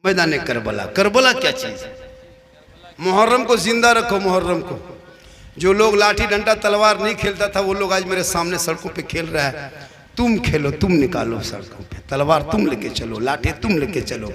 मैदान Karbala. Karbala क्या चीज है? मुहर्रम को जिंदा रखो। मुहर्रम को जो लोग लाठी डंडा तलवार नहीं खेलता था वो लोग आज मेरे सामने सड़कों पे खेल रहा है। तुम खेलो, तुम निकालो सड़कों पे तलवार, तुम लेके चलो, लाठी तुम लेके चलो।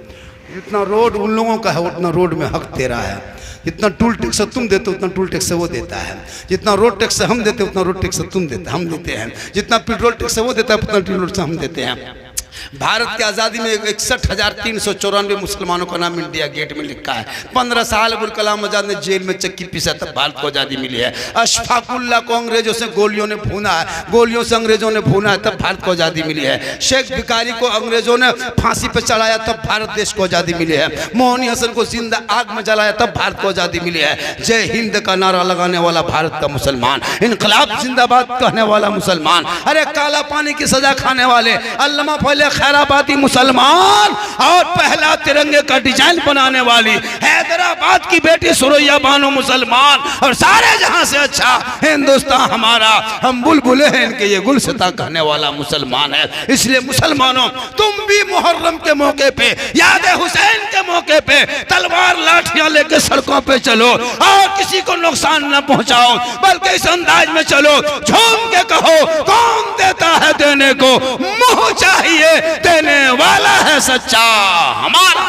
जितना रोड उन लोगों का है उतना रोड में हक तेरा है। जितना टूल टैक्स तुम देते हो उतना टूल टैक्स वो देता है। जितना रोड टैक्स हम देते उतना रोड टैक्स तुम देते हम देते हैं। जितना पेट्रोल टैक्स वो देता है उतना पेट्रोल टैक्स हम देते हैं। भारत की आज़ादी में 61,394 मुसलमानों का नाम इंडिया गेट में लिखा है। 15 साल अबुल कलाम आजाद ने जेल में चक्की पीसा तब भारत को आज़ादी मिली है। अशफाकुल्ला को अंग्रेजों से गोलियों ने भूना है, गोलियों से अंग्रेजों ने भूना है तब भारत को आज़ादी मिली है। शेख भिखारी को अंग्रेजों ने फांसी पर चढ़ाया तब भारत देश को आज़ादी मिली है। मोहनी हसन को जिंदा आग में जलाया तब भारत को आज़ादी मिली है। जय हिंद का नारा लगाने वाला भारत का मुसलमान, इनकलाब जिंदाबाद कहने वाला मुसलमान, अरे काला पानी की सजा खाने वाले अल्लामा फैले खैराबादी मुसलमान, और पहला तिरंगे का डिजाइन बनाने वाली हैदराबाद की बेटी सुरैया बानो मुसलमान, और सारे जहां से अच्छा हिंदुस्तान हमारा, हम बुलबुले हैं इनके ये गुलसिता कहने वाला मुसलमान है। इसलिए मुसलमानों तुम भी मुहर्रम के मौके पे, याद हुसैन के मौके पे तलवार लाठियां लेके सड़कों पे चलो और किसी को नुकसान न पहुंचाओ, बल्कि इस अंदाज में चलो, झूम के कहो कौन देता है देने को, मुंह चाहिए देने वाला है सच्चा हमारा।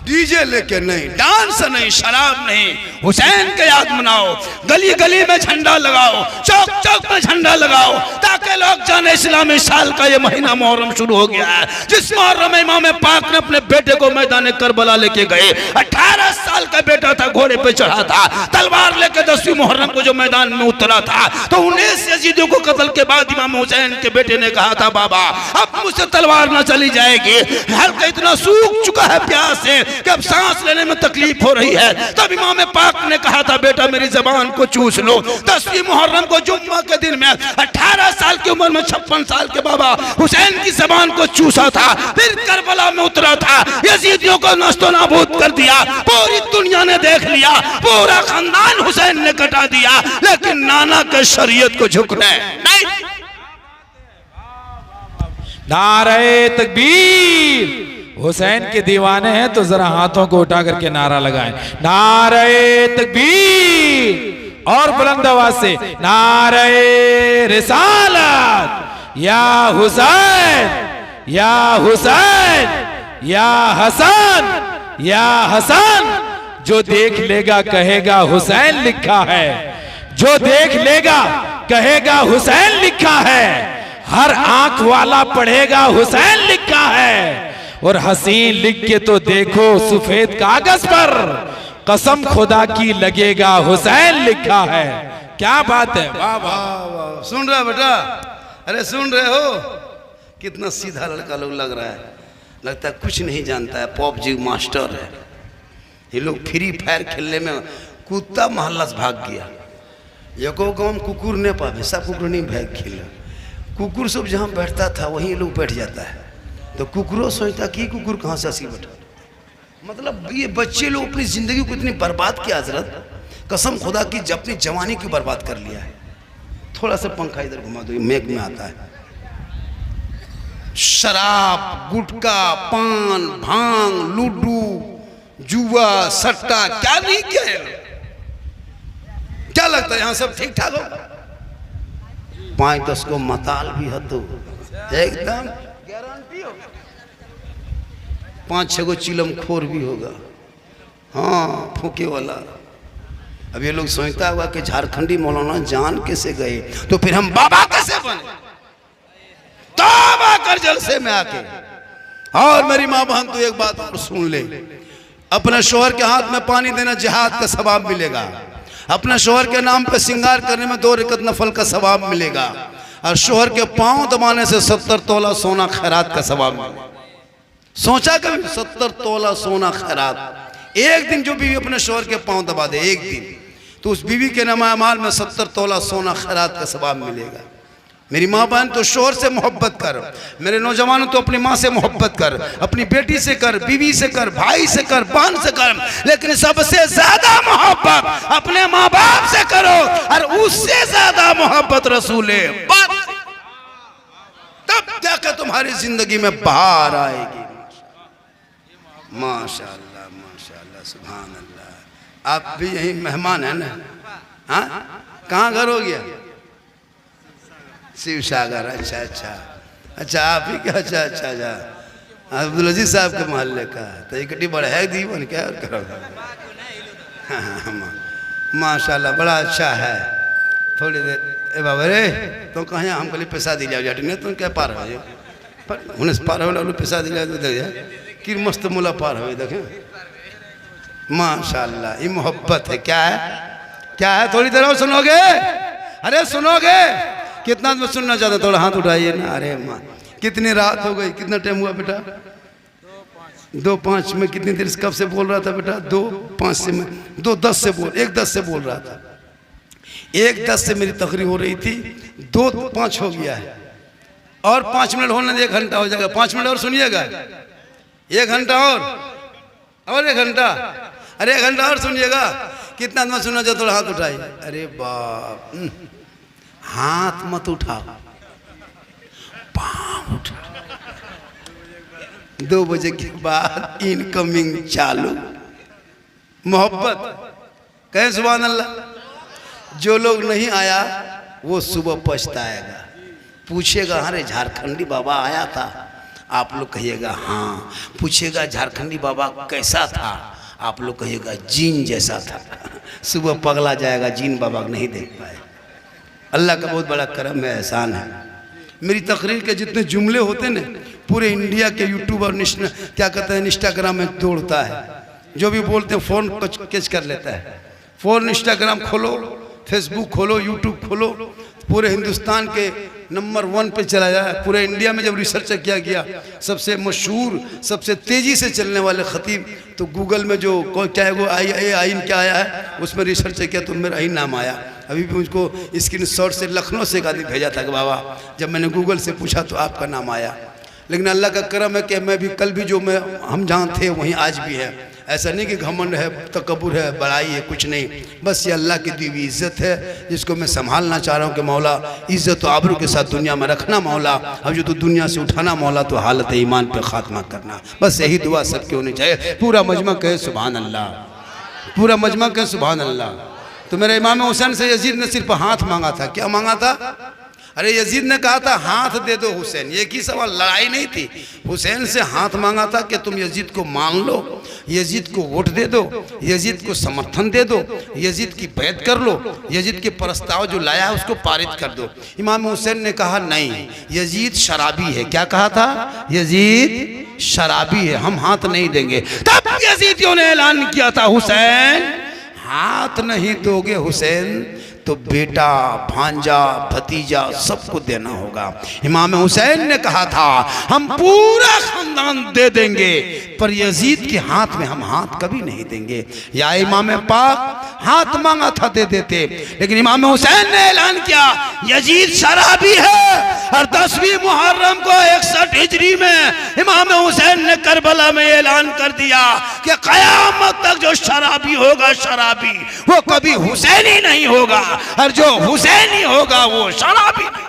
डीजे लेके नहीं, डांस नहीं, शराब नहीं, हुसैन के याद मनाओ। गली गली में झंडा लगाओ, चौक चौक में झंडा लगाओ, ताकि लोग जाने इस्लामी साल का ये महीना मुहर्रम शुरू हो गया है। जिस मुहर्रम में इमाम पाक ने अपने बेटे को मैदान करबला लेके गए, 18 साल का बेटा था, घोड़े पे चढ़ा था, तलवार लेके 10वीं मुहर्रम को जो मैदान में उतरा था, तो 19 यजीदियों को कत्ल के बाद इमाम हुसैन के बेटे ने कहा था, बाबा अब मुझसे तलवार ना चली जाएगी, हल्का इतना सूख चुका है प्यास से कि अब सांस लेने में तकलीफ हो रही है। तब इमाम पाक ने कहा था, बेटा मेरी जबान को चूस लो। 10वीं मुहर्रम को जुम्मा के दिन में 18 साल की उम्र में 56 साल के बाबा हुसैन की जबान को चूसा था, फिर करबला में उतरा था, यजीदियों को नस्तो नाबूद कर दिया, पूरी दुनिया ने देख लिया, पूरा खानदान हुसैन ने कटा दिया, लेकिन नाना के शरीयत को झुकने नहीं। नारे तकबीर। हुसैन के दीवाने हैं तो जरा हाथों को उठा करके नारा लगाएं, नारे तकबीर, और बुलंद आवाज से नारे रिसालत, या हुसैन या हुसैन या हसन या हसन। जो देख लेगा कहेगा हुसैन लिखा है, जो देख लेगा कहेगा हुसैन लिखा है, हर आंख वाला पढ़ेगा हुसैन लिखा है, और हसीन लिख के तो देखो सफेद कागज पर, कसम खुदा की लगेगा हुसैन लिखा है। क्या बात है, वाह वाह वाह। सुन रहे बेटा, अरे सुन रहे हो, कितना सीधा लड़का लोग लग रहा है, लगता है कुछ नहीं जानता है, पॉपजी मास्टर है। ये लोग फ्री फायर खेलने में कुत्ता मोहल्ला से भाग गया, ये को हम कुकुर नहीं पावे, सब कुकुर नहीं भाग खेला, कुकुर सब जहाँ बैठता था वहीं लोग बैठ जाता है, तो कुकुरों सोचता कि कुकुर कहाँ से आसी बैठा। मतलब ये बच्चे लोग अपनी जिंदगी को इतनी बर्बाद किया हजरत, कसम खुदा की अपनी जवानी की बर्बाद कर लिया है। थोड़ा सा पंखा इधर घुमा दो, मेघ में आता है। शराब, गुटखा, पान, भांग, लूडू, जुआ, सट्टा, क्या नहीं किया है। क्या लगता है यहाँ सब ठीक ठाक हो? 5-10 को मताल भी है तो एकदम गारंटी होगा, 5-6 को चिलम खोर भी होगा, हाँ फूके वाला। अब ये लोग सोचता हुआ कि झारखंडी मौलाना जान कैसे गए, तो फिर हम बाबा कैसे बने, तौबा कर जलसे में आके। और मेरी माँ बहन तो एक बात और सुन ले, अपने शोहर के हाथ में पानी देना जिहाद का सवाब मिलेगा, अपने शोहर के नाम पे श्रृंगार करने में 2 रकत नफल का सवाब मिलेगा, और शोहर के पांव दबाने से 70 तोला सोना खैरात का सवाब मिलेगा। सोचा कभी 70 तोला सोना खैरात। एक दिन जो बीवी अपने शोहर के पांव दबा दे एक दिन, तो उस बीवी के नाम अमाल में 70 तोला सोना खैरात का सवाब मिलेगा। मेरी माँ बहन तो शोहर से मोहब्बत कर, मेरे नौजवानों तो अपनी माँ से मोहब्बत कर, अपनी बेटी से कर, बीवी से कर, भाई से कर, बहन से कर, लेकिन सबसे ज्यादा मोहब्बत अपने माँ बाप से करो, और उससे ज्यादा मोहब्बत रसूले तब जाकर तुम्हारी जिंदगी में बहार आएगी। माशाअल्लाह माशाअल्लाह सुभान अल्लाह। आप भी यही मेहमान है ना? हाँ, कहाँ घर हो गया? शिव सागर। अच्छा अच्छा अच्छा, आप ही क्या? अच्छा अच्छा अच्छा, अब्दुल अजीज साहब के मोहल्ले का। तो इकट्ठी बड़ा है दीवन क्या करोगे? हाँ, माशाल्लाह बड़ा अच्छा है। थोड़ी देर ए बाबा रे तो कहाँ हम कल पैसा दी जाओ जाटी नहीं तुम क्या पार हो पर उन्हें पार हो पैसा दी जाओ दे कि मस्त मुला पार हो देखें। माशाल्लाह ये मोहब्बत है। क्या है क्या है? थोड़ी देर और सुनोगे? अरे सुनोगे? कितना तुम सुनना चाहते? थोड़ा हाथ उठाइए ना। अरे माँ कितनी रात हो गई? कितना टाइम हुआ बेटा? 2:05 में कितनी देर कब से बोल रहा था बेटा? 2:05 से मैं 2:10 से बोल 1:10 से बोल रहा था। 1:10 से मेरी तकरीर हो रही थी, 2:05 हो गया है और 5 मिनट होने दे 1 घंटा हो जाएगा। 5 मिनट और सुनिएगा, 1 घंटा और 1 घंटा। अरे 1 घंटा और सुनिएगा। कितना आदमी सुनना चाहते? थोड़ा हाथ उठाइए। अरे बाप, हाथ मत उठाओ, पाँव उठाओ। 2 बजे के बाद इनकमिंग चालू। मोहब्बत कहें सुभान अल्लाह। जो लोग नहीं आया वो सुबह पछताएगा, पूछेगा अरे झारखंडी बाबा आया था, आप लोग कहिएगा हाँ। पूछेगा झारखंडी बाबा कैसा था, आप लोग कहिएगा जीन जैसा था। सुबह पगला जाएगा, जीन बाबा को नहीं देख पाए। अल्लाह का बहुत बड़ा करम है, एहसान है। मेरी तकरीर के जितने जुमले होते हैं ना, पूरे इंडिया के यूट्यूब और क्या कहते हैं इंस्टाग्राम में दौड़ता है। जो भी बोलते हैं फ़ोन कैच कर लेता है। फ़ोन इंस्टाग्राम खोलो, फेसबुक खोलो, यूट्यूब खोलो, पूरे हिंदुस्तान के नंबर 1 पे चला जाए। पूरे इंडिया में जब रिसर्च किया गया सबसे मशहूर सबसे तेज़ी से चलने वाले ख़तीब, तो गूगल में जो क्या है वो आइन क्या आया है उसमें रिसर्च किया तो मेरा ही नाम आया। अभी भी मुझको स्क्रीन शॉट से लखनऊ से एक आदमी भेजा था कि बाबा जब मैंने गूगल से पूछा तो आपका नाम आया। लेकिन अल्लाह का करम है कि मैं भी कल भी जो हम जहाँ थे वहीं आज भी है। ऐसा नहीं कि घमंड है, तकब्बुर है, बड़ाई है, कुछ नहीं। बस ये अल्लाह की दी हुई इज़्ज़त है जिसको मैं संभालना चाह रहा हूँ कि मौला इज़्ज़त और आबरू के साथ दुनिया में रखना मौला। अब जो तो दुनिया से उठाना मौला तो हालत ईमान पे खात्मा करना। बस यही दुआ सबकी होनी चाहिए। पूरा मजमा कहे सुभान अल्लाह, पूरा मजमा कहे सुभान अल्लाह। तो मेरे इमाम हुसैन से यजीद ने सिर्फ हाथ मांगा था। क्या मांगा था? अरे यजीद ने कहा था हाथ दे दो हुसैन। एक ही सवाल, लड़ाई नहीं थी। हुसैन से हाथ मांगा था कि तुम यजीद को मान लो, यजीद को वोट दे दो, यजीद को समर्थन दे दो, यजीद की बैत कर लो, यजीद के प्रस्ताव जो लाया है उसको पारित कर दो। इमाम हुसैन ने कहा नहीं, यजीद शराबी है। क्या कहा था? यजीद शराबी है, हम हाथ नहीं देंगे। तब यजीदियों ने ऐलान किया था हुसैन हाथ नहीं दोगे हुसैन तो बेटा, भांजा, भतीजा सबको देना होगा। इमाम हुसैन ने कहा था हम पूरा खानदान दे देंगे पर यजीद के हाथ में हम हाथ कभी नहीं देंगे। या इमाम पाक हाथ मांगा था दे देते, लेकिन इमाम हुसैन ने ऐलान किया यजीद शराबी है। और 10वीं मुहर्रम को 61 हिजरी में इमाम हुसैन ने करबला में ऐलान कर दिया कि कयामत तक जो शराबी होगा शराबी वो कभी हुसैनी नहीं होगा, और जो हुसैनी होगा वो शराबी नहीं।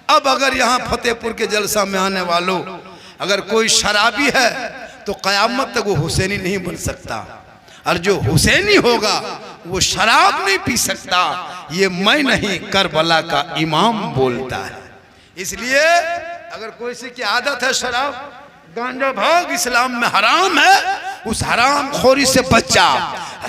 अब अगर यहाँ फतेहपुर के जलसा में आने वालों अगर कोई शराबी है तो कयामत तक वो हुसैनी नहीं बन सकता, और जो हुसैनी होगा वो शराब नहीं पी सकता। ये मैं नहीं, करबला का इमाम बोलता है। इसलिए अगर कोई सी की आदत है शराब, गांजा भाग इस्लाम में हराम है, उस हराम खोरी से बच्चा।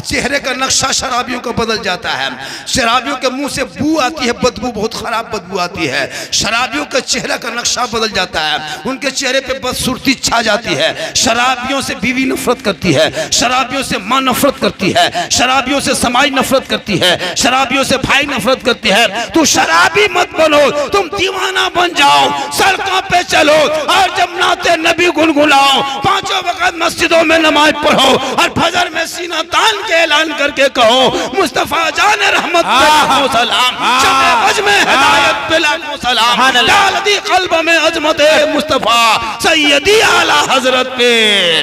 चेहरे का नक्शा शराबियों का बदल जाता है। शराबियों के मुंह से बू आती है, बदबू, बहुत खराब बदबू आती है। शराबियों का चेहरे का नक्शा बदल जाता है, उनके चेहरे पे बदसूरती छा जाती है। शराबियों से बीवी नफरत करती है, शराबियों से माँ नफरत करती है, शराबियों से समाज नफरत करती है, शराबियों से भाई नफरत करती है। तू शराबी मत बनो, तुम दीवाना बन जाओ, सड़कों पे चलो और जब नाते नबी गुनगुनाओ, 5 वक्त मस्जिदों में नमाज पढ़ो और फजर में सीना तान के ऐलान करके कहो मुस्तफा जान रहमत पे सलाम, शमे बज में हिदायत पे लाखों सलाम, डाल दी कल्ब में अजमत मुस्तफा सैयदी आला हजरत पे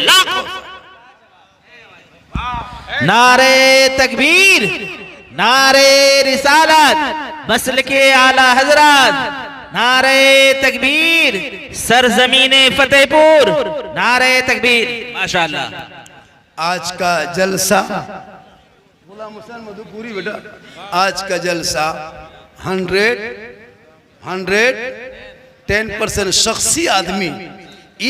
लाखों। नारे तकबीर, नारे रिसालत, मसल के आला हजरत, नारे तकबीर, सरजमीने फतेहपुर, नारे तकबीर। माशाअल्लाह। आज का जलसा गुलाम हुसैन मधुपुरी बेटा, आज का जलसा 110% शख्सी आदमी,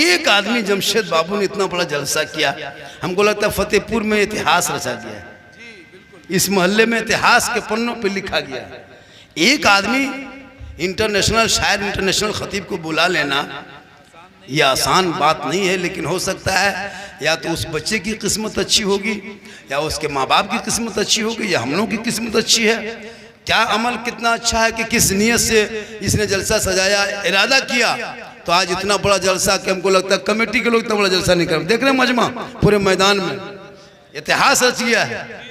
एक आदमी जमशेद बाबू ने इतना बड़ा जलसा किया, हमको लगता है फतेहपुर में इतिहास रचा गया है, इस मोहल्ले में इतिहास के पन्नों पे लिखा गया है। एक आदमी इंटरनेशनल शायर, इंटरनेशनल खतीब को बुला लेना ये आसान बात नहीं है, लेकिन हो सकता है या तो उस बच्चे की किस्मत अच्छी होगी, या उसके माँ बाप की किस्मत अच्छी होगी, या हम लोग की किस्मत अच्छी है। क्या अमल कितना अच्छा है कि किस नियत से इसने जलसा सजाया, इरादा किया, तो आज इतना बड़ा जलसा कि हमको लगता है कमेटी के लोग इतना बड़ा जलसा नहीं कर। देख रहे हैं मजमा पूरे मैदान में इतिहास रच गया है।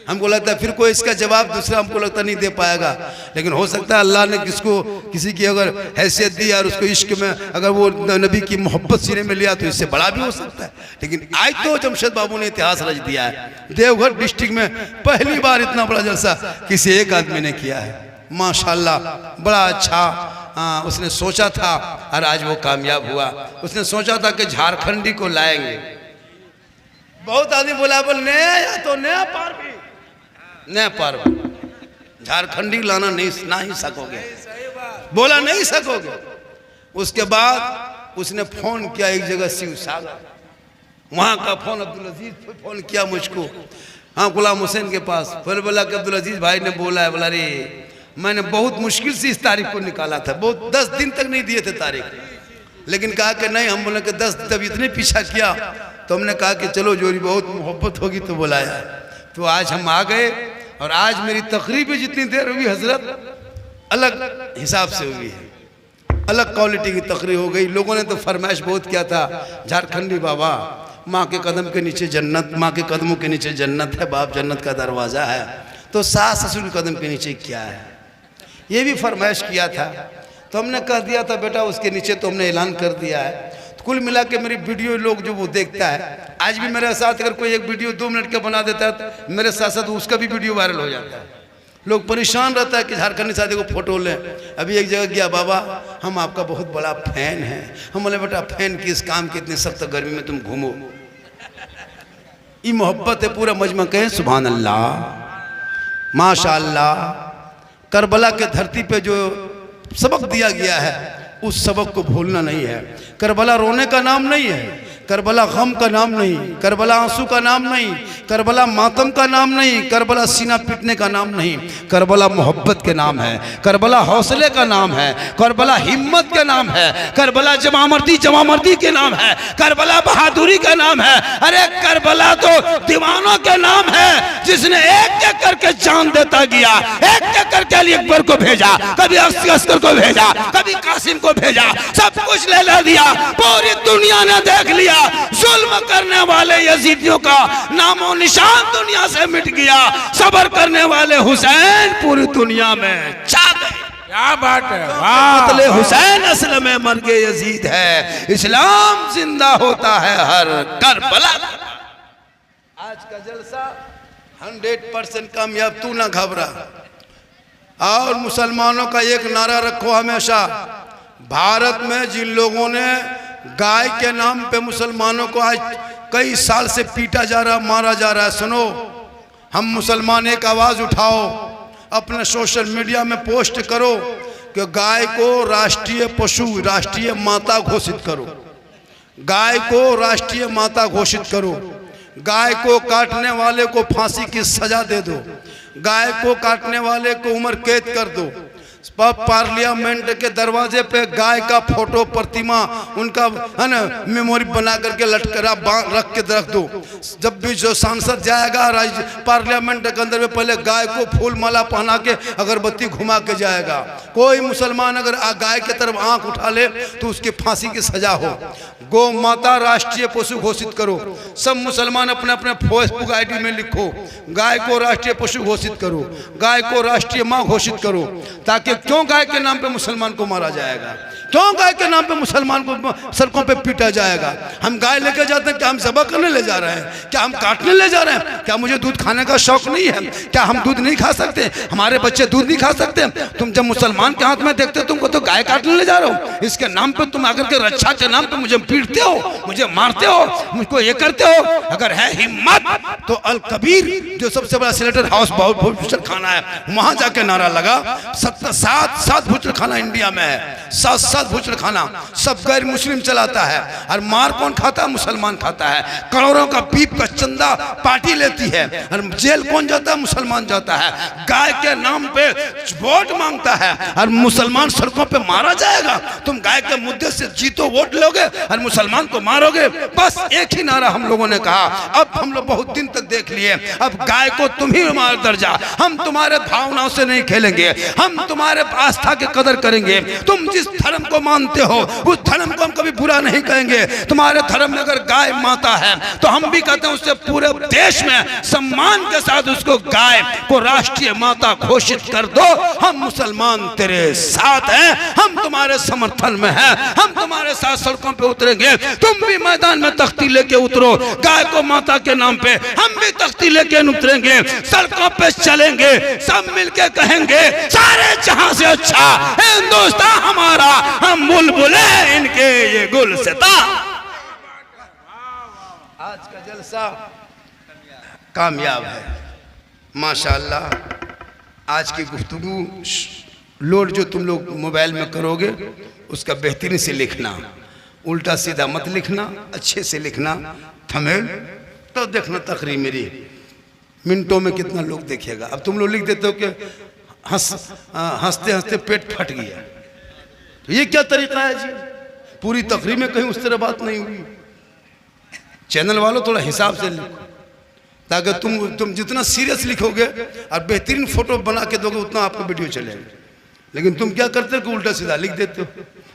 हमको लगता है फिर कोई इसका जवाब दूसरा हमको लगता नहीं दे पाएगा, लेकिन हो सकता है अल्लाह ने किसको किसी की अगर हैसियत दी और उसको इश्क में अगर वो नबी की मोहब्बत सीने में लिया तो इससे बड़ा भी हो सकता है। लेकिन आज तो जमशेद बाबू ने इतिहास रच दिया है। देवघर डिस्ट्रिक्ट में पहली बार इतना बड़ा जलसा किसी एक आदमी ने किया है। माशाल्लाह, बड़ा अच्छा उसने सोचा था और आज वो कामयाब हुआ। उसने सोचा था कि झारखंडी को लाएंगे, बहुत आदमी बोला बोल नया तो नया पार भी नया पार, झारखंडी लाना नहीं ना ही सकोगे, बोला नहीं सकोगे। उसके बाद उसने फोन किया एक जगह शिव सागर, वहां का फोन अब्दुल अजीज फोन किया मुझको, हाँ गुलाम हुसैन के पास। फिर बोला कि अब्दुल अजीज भाई ने बोला है, बोला रे मैंने बहुत मुश्किल से इस तारीख को निकाला था, बहुत 10 दिन तक नहीं दिए थे तारीख, लेकिन कहा कि नहीं, हम बोले कि 10 तब इतने पीछा किया तो हमने कहा कि चलो जोरी बहुत मोहब्बत होगी तो बुलाया। तो आज हम आ गए और आज मेरी तकरीब जितनी देर हुई हजरत अलग हिसाब से हुई है, अलग क्वालिटी की तकरीब हो गई। लोगों ने तो फरमाइश बहुत किया था, झारखंडी बाबा माँ के कदम के नीचे जन्नत, माँ के कदमों के नीचे जन्नत है, बाप जन्नत का दरवाज़ा है, तो सास ससुर के कदम के नीचे क्या है, ये भी फरमाइश किया था। तो हमने कह दिया था बेटा उसके नीचे तो हमने ऐलान कर दिया है। तो कुल मिला के मेरी वीडियो लोग जो वो देखता है, आज भी मेरे साथ अगर कोई एक वीडियो 2 मिनट का बना देता है तो मेरे साथ साथ उसका भी वीडियो वायरल हो जाता है। लोग परेशान रहता है कि झारखंडी शादी को फोटो लें। अभी एक जगह गया, बाबा हम आपका बहुत बड़ा फैन है। हम बोले बेटा फैन किस काम की, इतनी सख्त गर्मी में तुम घूमो, ये मोहब्बत है। पूरा मजमा कहें सुभान अल्लाह, माशाअल्लाह। करबला के धरती पे जो सबक दिया गया है उस सबक को भूलना नहीं है। करबला रोने का नाम नहीं है, करबला गम का नाम नहीं, करबला आंसू का नाम नहीं, करबला मातम का नाम नहीं, करबला सीना पीटने का नाम नहीं, करबला मोहब्बत के नाम है, करबला हौसले का नाम है, करबला हिम्मत के नाम है, करबला जमामर्दी के नाम है, करबला बहादुरी का नाम है। अरे करबला तो दीवानों के नाम है, जिसने एक एक करके जान देता गया, एक एक करके अली अकबर को भेजा, कभी अस्कर को भेजा, कभी कासिम को भेजा, सब कुछ ले दिया। पूरी दुनिया ने देख लिया, जुल्म करने वाले यजीदियों का नामो निशान दुनिया से मिट गया, सब्र करने वाले हुसैन पूरी दुनिया में छा गए। क्या बात है, वाह। कत्ले हुसैन असल में मर्गे यजीद है, इस्लाम जिंदा होता है हर करबला। आज का जलसा 100% कामयाब, तू ना घबरा। और मुसलमानों का एक नारा रखो हमेशा, भारत में जिन लोगों ने गाय के नाम पे मुसलमानों को आज कई साल से पीटा जा रहा, मारा जा रहा है, सुनो हम मुसलमान एक आवाज़ उठाओ, अपने सोशल मीडिया में पोस्ट करो कि गाय को राष्ट्रीय पशु, राष्ट्रीय माता घोषित करो, गाय को राष्ट्रीय माता घोषित करो, गाय को काटने वाले को फांसी की सजा दे दो, गाय को काटने वाले को उम्र कैद कर दो, पार्लियामेंट के दरवाजे पे गाय का फोटो, प्रतिमा, उनका है ना मेमोरी बना करके लटकरा रख के रख दो। जब भी जो सांसद जाएगा पार्लियामेंट के अंदर में पहले गाय को फूल माला पहना के अगरबत्ती घुमा के जाएगा। कोई मुसलमान अगर गाय की तरफ आंख उठा ले तो उसकी फांसी की सजा हो। गौ माता राष्ट्रीय पशु घोषित करो, सब मुसलमान अपने अपने फेसबुक आईडी में लिखो, गाय को राष्ट्रीय पशु घोषित करो, गाय को राष्ट्रीय माँ घोषित करो, ताकि क्यों गाय के नाम पे मुसलमान को मारा जाएगा। क्यों गाय के नाम पे मुसलमान को सड़कों पे पीटा जाएगा? हम गाय लेकर जाते हैं, क्या हम ज़बह करने ले जा रहे हैं? क्या हम काटने ले जा रहे हैं? क्या मुझे दूध खाने का शौक नहीं है? क्या हम दूध नहीं खा सकते? हमारे बच्चे दूध नहीं खा सकते? तुम जब मुसलमान के हाथ में देखते हो तुमको तो गाय काटने ले जा रहे हो। इसके नाम पे तुम आकर के रक्षा के नाम पे मुझे पीटते हो, मुझे मारते हो, मुझको ये करते हो। अगर है हिम्मत तो अल कबीर जो सबसे बड़ा सिलेक्टेड हाउस भूचर खाना है, वहां जाके नारा लगा। 7 भूचर खाना इंडिया में है, 7 भूचर खाना, सब गैर मुस्लिम चलाता है। और मार कौन खाता है? मुसलमान खाता है। करोड़ों का बीप का चंदा पार्टी लेती है। और जेल कौन जाता है? मुसलमान जाता है। गाय के नाम पे वोट मांगता है और मुसलमान सड़कों पे मारा जाएगा। तुम गाय के मुद्दे से जीतो, वोट लोगे और मुसलमान को मारोगे। बस एक ही नारा हम लोगों ने कहा। अब हम लोग बहुत दिन तक देख लिए, अब गाय को तुम ही हमारा दर्जा, हम तुम्हारे भावनाओं से नहीं खेलेंगे, हम तुम्हारे आस्था की कदर करेंगे। तुम जिस धर्म को मानते हो उस धर्म को हम कभी बुरा नहीं कहेंगे। तुम्हारे धर्म में अगर गाय माता है तो हम भी कहते हैं उससे पूरे देश में सम्मान के साथ उसको गाय को राष्ट्रीय माता घोषित कर दो। हम मुसलमान तेरे साथ हैं, हम तुम्हारे समर्थन में हैं, हम तुम्हारे साथ सड़कों पे उतरेंगे। तुम भी मैदान में तख्ती लेके उतरो गाय को माता के नाम पे, हम भी तख्ती लेके उतरेंगे, सड़कों पे चलेंगे, सब मिलके कहेंगे सारे जहां से अच्छा हिंदुस्तान हमारा, हम बुलबुले इनके ये गुलसिता। आज का जलसा कामयाब है माशाअल्लाह। आज की गुफ्तगू लोड जो तुम लोग मोबाइल में करोगे उसका बेहतरीन से लिखना, उल्टा सीधा मत लिखना, अच्छे से लिखना थंबनेल, तो देखना तकरीर मेरी मिनटों में कितना लोग देखेगा। अब तुम लोग लिख देते हो कि हंसते हंसते पेट फट गया, तो ये क्या तरीका है जी? पूरी तकरीर में कहीं उस तरह बात नहीं हुई। चैनल वालों थोड़ा हिसाब से लिखो, ताकि तुम जितना सीरियस लिखोगे और बेहतरीन फोटो बना के दोगे उतना आपका वीडियो चलेगा। लेकिन तुम क्या करते हो कि उल्टा सीधा लिख देते हो,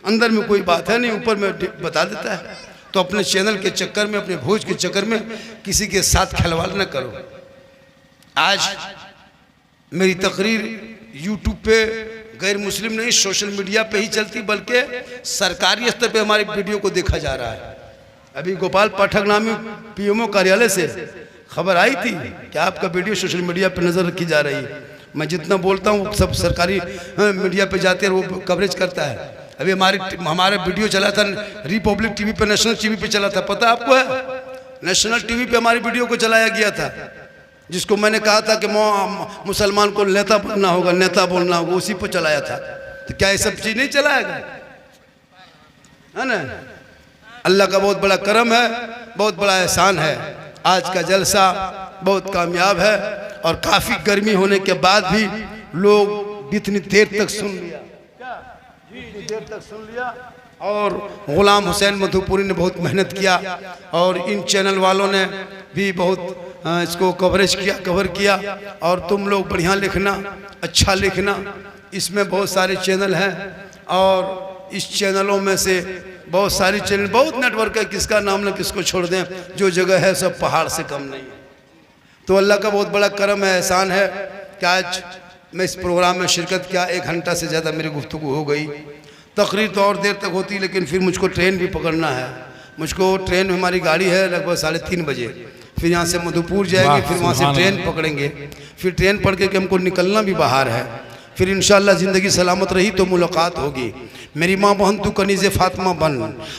अंदर में कोई बात है नहीं, ऊपर में बता देता है। तो अपने चैनल के चक्कर में, अपने भोज के चक्कर में किसी के साथ खिलवाड़ न करो। आज मेरी तकरीर यूट्यूब पे गैर मुस्लिम नहीं सोशल मीडिया पे ही चलती, बल्कि सरकारी स्तर पे हमारी वीडियो को देखा जा रहा है। अभी गोपाल पाठक नामी पीएमओ कार्यालय से खबर आई थी कि आपका वीडियो सोशल मीडिया पे नज़र रखी जा रही है। मैं जितना बोलता हूँ सब सरकारी मीडिया पे जाते हैं, वो कवरेज करता है। अभी हमारा वीडियो चला था रिपब्लिक टीवी पे, नेशनल टीवी पे चला था, पता आपको है? नेशनल टीवी पे हमारी वीडियो को चलाया गया था, जिसको मैंने कहा था कि मुसलमान को नेता बनना होगा, नेता बोलना होगा, उसी पर चलाया था। तो क्या ये सब चीज़ नहीं चलाएगा? है ना? अल्लाह का बहुत बड़ा करम है, बहुत बड़ा एहसान है। आज का जलसा बहुत कामयाब है और काफ़ी गर्मी होने के बाद भी लोग इतनी देर तक सुन लिया, इतनी देर तक सुन लिया। और गुलाम हुसैन मधुपुरी ने बहुत मेहनत किया और इन चैनल वालों ने भी बहुत इसको कवर किया। और तुम लोग बढ़िया लिखना, अच्छा लिखना। इसमें बहुत सारे चैनल हैं और इस चैनलों में से बहुत सारी चैनल, बहुत नेटवर्क है, किसका नाम न किसको छोड़ दें, जो जगह है सब पहाड़ से कम नहीं है। तो अल्लाह का बहुत बड़ा करम है, एहसान है कि आज मैं इस प्रोग्राम में शिरकत किया। 1 घंटा से ज़्यादा मेरी गुफ्तगू हो गई। तकरीर तो और देर तक होती, लेकिन फिर मुझको ट्रेन भी पकड़ना है। मुझको ट्रेन में हमारी गाड़ी है लगभग 3:30 बजे, फिर यहाँ से मधुपुर जाएगी, फिर वहाँ से ट्रेन पकड़ेंगे, फिर ट्रेन पकड़ के हमको निकलना भी बाहर है। फिर इंशाअल्लाह ज़िंदगी सलामत रही तो मुलाकात होगी। मेरी माँ बहन तू कनीज़े फातिमा बन,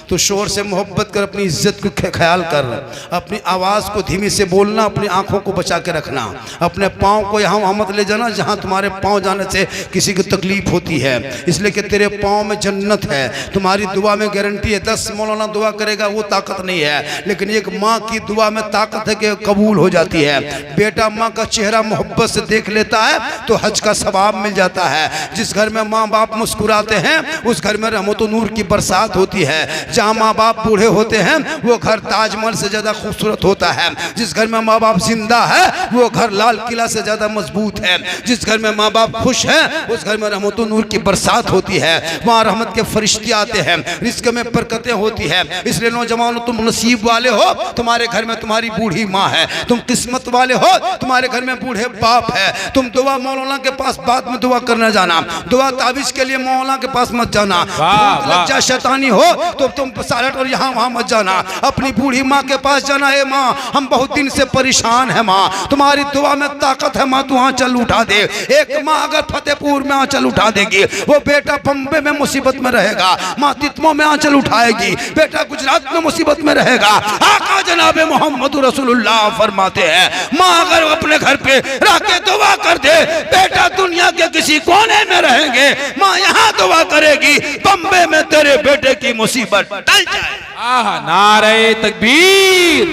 तो शोर से मोहब्बत कर, अपनी इज्जत को ख्याल कर, अपनी आवाज़ को धीमी से बोलना, अपनी आँखों को बचा के रखना, अपने पाँव को यहाँ वहाँ मत ले जाना जहाँ तुम्हारे पाँव जाने से किसी को तकलीफ होती है, इसलिए कि तेरे पाँव में जन्नत है। तुम्हारी दुआ में गारंटी है, 10 मौलाना दुआ करेगा वो ताकत नहीं है, लेकिन एक माँ की दुआ में ताकत है कि कबूल हो जाती है। बेटा माँ का चेहरा मोहब्बत से देख लेता है तो हज का सवाब मिल जाता है। जिस घर में माँ बाप मुस्कुराते हैं उस घर में रहमत व नूर की बरसात होती है। जहाँ माँ बाप बूढ़े होते हैं वो घर ताजमहल से ज़्यादा खूबसूरत होता है। जिस घर में माँ बाप जिंदा है वो घर लाल किला से ज़्यादा मजबूत है। जिस घर में माँ बाप खुश हैं उस घर में रहमत व नूर की बरसात होती है। वहाँ रहमत के फरिश्ते आते हैं, रिज़्क़ में बरकतें होती है। इसलिए नौजवानों, तुम नसीब वाले हो, तुम्हारे घर में तुम्हारी बूढ़ी माँ है। तुम किस्मत वाले हो, तुम्हारे घर में बूढ़े बाप है। तुम दुआ मौलाना के पास बाद में दुआ दुआ करने जाना, दुआ ताबीज के लिए मौला के पास मत जाना, वाह, वाह। लज्जा शैतानी हो तो तुम सालट और यहाँ वहाँ मत जाना, अपनी बूढ़ी माँ के पास जाना। है माँ हम बहुत दिन से परेशान है माँ, तुम्हारी दुआ में ताकत है माँ, तू आंचल उठा दे। एक माँ अगर फतेहपुर में आंचल उठा देगी, वो बेटा बम्बे में मुसीबत में रहेगा, माँ तितमो में आंचल उठाएगी, बेटा गुजरात में मुसीबत में रहेगा। आका जनाब मोहम्मद रसूलुल्लाह फरमाते हैं, माँ अगर अपने घर पे रह के दुआ कर दे, बेटा दुनिया के किसी कोने में रहेंगे, माँ यहाँ दुआ करेगी, बम्बे में तेरे बेटे की मुसीबत टल जाए। आहा, नारे तकबीर,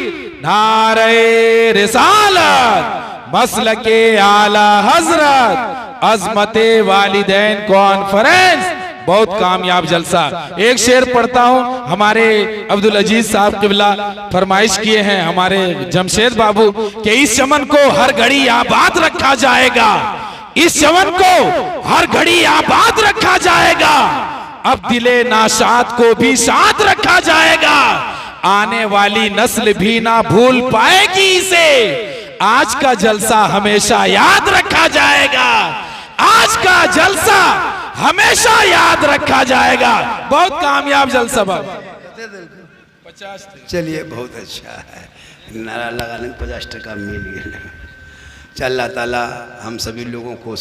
नारे रिसालत, मसलके आला हजरत, अजमते वालिदैन कॉन्फ्रेंस। बहुत कामयाब जलसा। एक शेर पढ़ता हूँ, हमारे अब्दुल अजीज साहब किबला फरमाइश किए हैं हमारे जमशेद बाबू कि इस चमन को हर घड़ी आबाद रखा जाएगा, इस चमन को हर घड़ी आबाद रखा जाएगा, अब दिले नाशाद को भी साथ रखा जाएगा, आने वाली नस्ल भी ना भूल पाएगी इसे, आज का जलसा हमेशा याद रखा जाएगा, आज का जलसा हमेशा याद रखा जाएगा। बहुत कामयाब जलसा बाबा। 50 चलिए बहुत अच्छा है, नारा लगाने 50 टका मिल गया। अल्लाह ताला हम सभी लोगों को